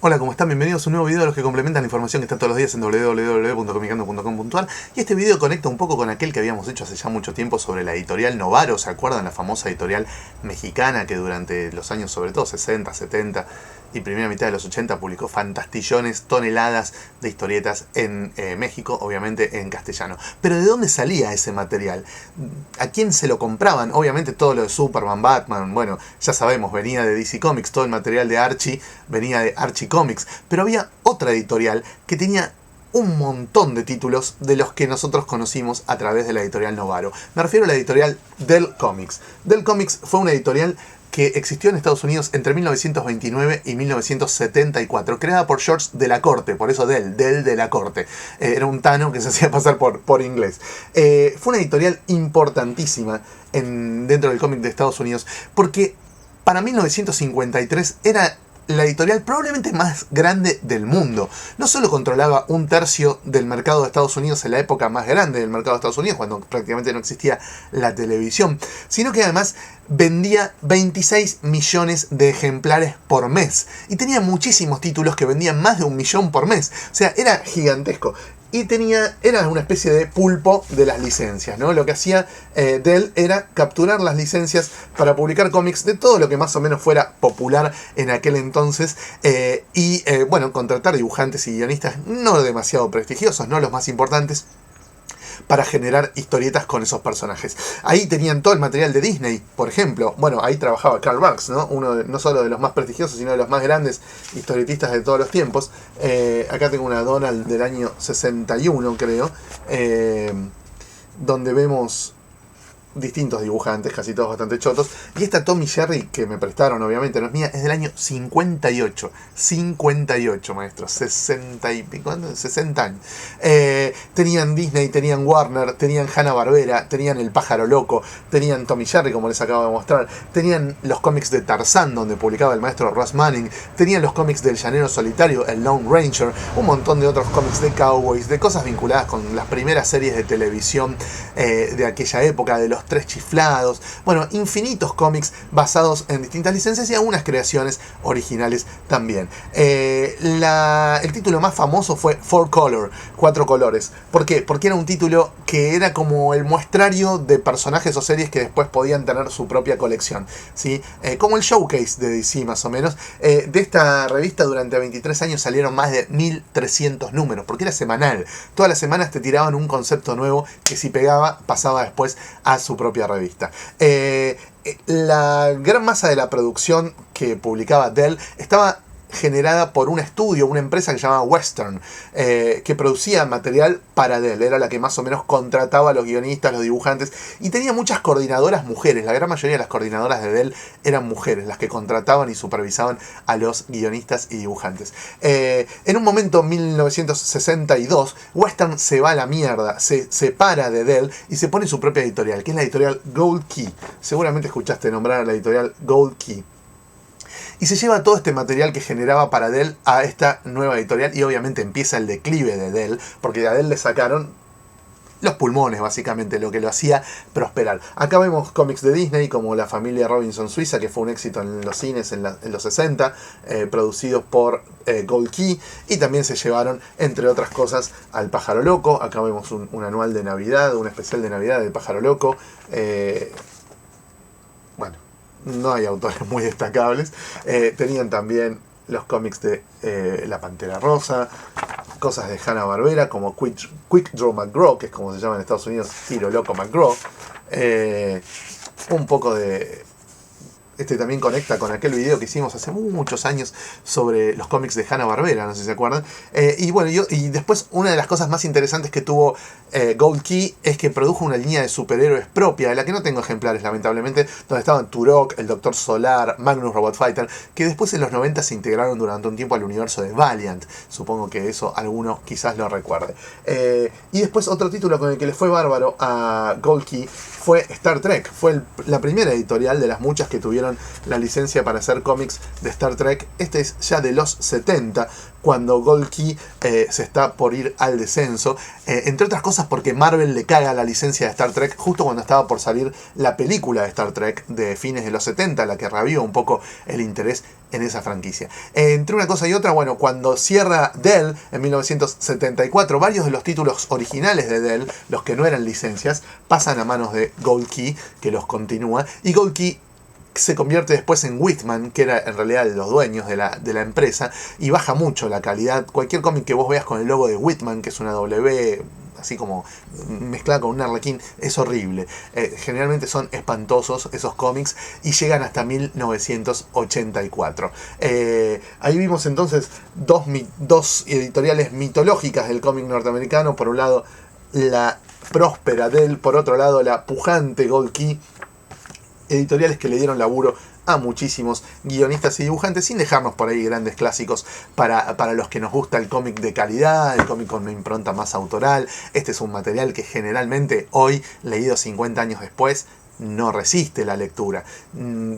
Hola, ¿cómo están? Bienvenidos a un nuevo video de los que complementan la información que está todos los días en www.comicando.com.ar. Y este video conecta un poco con aquel que habíamos hecho hace ya mucho tiempo sobre la editorial Novaro. ¿Se acuerdan? La famosa editorial mexicana que durante los años, sobre todo 60, 70 y primera mitad de los 80, publicó fantastillones, toneladas de historietas en México, obviamente en castellano. Pero ¿de dónde salía ese material? ¿A quién se lo compraban? Obviamente todo lo de Superman, Batman, bueno, ya sabemos, venía de DC Comics, todo el material de Archie venía de Archie Comics, pero había otra editorial que tenía un montón de títulos de los que nosotros conocimos a través de la editorial Novaro. Me refiero a la editorial Dell Comics. Dell Comics fue una editorial que existió en Estados Unidos entre 1929 y 1974, creada por George de la Corte, por eso Dell de la Corte. Era un tano que se hacía pasar por inglés. Fue una editorial importantísima dentro del cómic de Estados Unidos, porque para 1953 era la editorial probablemente más grande del mundo. No solo controlaba un tercio del mercado de Estados Unidos en la época más grande del mercado de Estados Unidos, cuando prácticamente no existía la televisión, sino que además vendía 26 millones de ejemplares por mes. Y tenía muchísimos títulos que vendían más de 1 millón por mes. O sea, era gigantesco. Y era una especie de pulpo de las licencias, ¿no? Lo que hacía Dell era capturar las licencias para publicar cómics de todo lo que más o menos fuera popular en aquel entonces. Bueno, contratar dibujantes y guionistas no demasiado prestigiosos, no los más importantes, para generar historietas con esos personajes. Ahí tenían todo el material de Disney, por ejemplo. Bueno, ahí trabajaba Carl Barks, ¿no? No solo de los más prestigiosos, sino de los más grandes historietistas de todos los tiempos. Acá tengo una Donald del año 61, creo, donde vemos distintos dibujantes, casi todos bastante chotos. Y esta Tommy Jerry, que me prestaron, obviamente no es mía, es del año 58. 58, maestro. 60 años. Tenían Disney, tenían Warner, tenían Hanna-Barbera, tenían El Pájaro Loco, tenían Tommy Jerry, como les acabo de mostrar, tenían los cómics de Tarzán, donde publicaba el maestro Russ Manning, tenían los cómics del Llanero Solitario, el Lone Ranger, un montón de otros cómics de cowboys, de cosas vinculadas con las primeras series de televisión de aquella época, de los Tres Chiflados, bueno, infinitos cómics basados en distintas licencias y algunas creaciones originales también. El título más famoso fue Four Color, 4 colores. ¿Por qué? Porque era un título que era como el muestrario de personajes o series que después podían tener su propia colección, ¿sí? Como el showcase de DC más o menos. De esta revista durante 23 años salieron más de 1300 números, porque era semanal. Todas las semanas te tiraban un concepto nuevo que si pegaba pasaba después a su propia revista. La gran masa de la producción que publicaba Dell estaba generada por un estudio, una empresa que se llamaba Western, que producía material para Dell. Era la que más o menos contrataba a los guionistas, los dibujantes, y tenía muchas coordinadoras mujeres. La gran mayoría de las coordinadoras de Dell eran mujeres, las que contrataban y supervisaban a los guionistas y dibujantes. En un momento, en 1962, Western se va a la mierda, se separa de Dell y se pone su propia editorial, que es la editorial Gold Key. Seguramente escuchaste nombrar a la editorial Gold Key. Y se lleva todo este material que generaba para Dell a esta nueva editorial, y obviamente empieza el declive de Dell, porque a Dell le sacaron los pulmones, básicamente, lo que lo hacía prosperar. Acá vemos cómics de Disney, como La Familia Robinson Suiza, que fue un éxito en los cines en los 60, producidos por Gold Key, y también se llevaron, entre otras cosas, al Pájaro Loco. Acá vemos un anual de Navidad, un especial de Navidad del Pájaro Loco. Bueno, no hay autores muy destacables. Tenían también los cómics de La Pantera Rosa, cosas de Hanna-Barbera como Quick Draw McGraw, que es como se llama en Estados Unidos, Tiro Loco McGraw. Un poco de... también conecta con aquel video que hicimos hace muchos años sobre los cómics de Hanna-Barbera, no sé si se acuerdan. Y después una de las cosas más interesantes que tuvo Gold Key es que produjo una línea de superhéroes propia, de la que no tengo ejemplares lamentablemente, donde estaban Turok, el Doctor Solar, Magnus Robot Fighter, que después en los 90 se integraron durante un tiempo al universo de Valiant. Supongo que eso alguno quizás lo recuerde. Y después otro título con el que le fue bárbaro a Gold Key fue Star Trek. Fue la primera editorial de las muchas que tuvieron dieron la licencia para hacer cómics de Star Trek. Este es ya de los 70, cuando Gold Key se está por ir al descenso, entre otras cosas porque Marvel le caga la licencia de Star Trek justo cuando estaba por salir la película de Star Trek de fines de los 70, la que reaviva un poco el interés en esa franquicia. Entre una cosa y otra, bueno, cuando cierra Dell en 1974, varios de los títulos originales de Dell, los que no eran licencias, pasan a manos de Gold Key, que los continúa, y Gold Key se convierte después en Whitman, que era en realidad los dueños de la empresa, y baja mucho la calidad. Cualquier cómic que vos veas con el logo de Whitman, que es una W así como mezclada con un arlequín, es horrible. Generalmente son espantosos esos cómics y llegan hasta 1984. Ahí vimos entonces dos editoriales mitológicas del cómic norteamericano. Por un lado, la próspera Dell, por otro lado, la pujante Gold Key. Editoriales que le dieron laburo a muchísimos guionistas y dibujantes, sin dejarnos por ahí grandes clásicos para los que nos gusta el cómic de calidad, el cómic con una impronta más autoral. Este es un material que generalmente hoy, leído 50 años después, no resiste la lectura.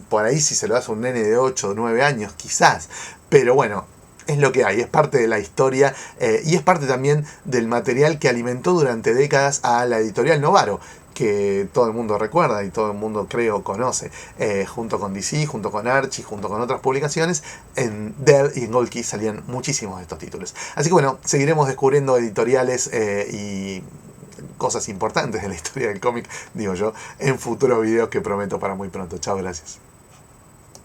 Por ahí si se lo hace a un nene de 8 o 9 años, quizás, pero bueno, es lo que hay, es parte de la historia y es parte también del material que alimentó durante décadas a la editorial Novaro, que todo el mundo recuerda y todo el mundo creo conoce, junto con DC, junto con Archie, junto con otras publicaciones. En Dell y en Gold Key salían muchísimos de estos títulos. Así que bueno, seguiremos descubriendo editoriales y cosas importantes de la historia del cómic, digo yo, en futuros videos que prometo para muy pronto. Chao, gracias.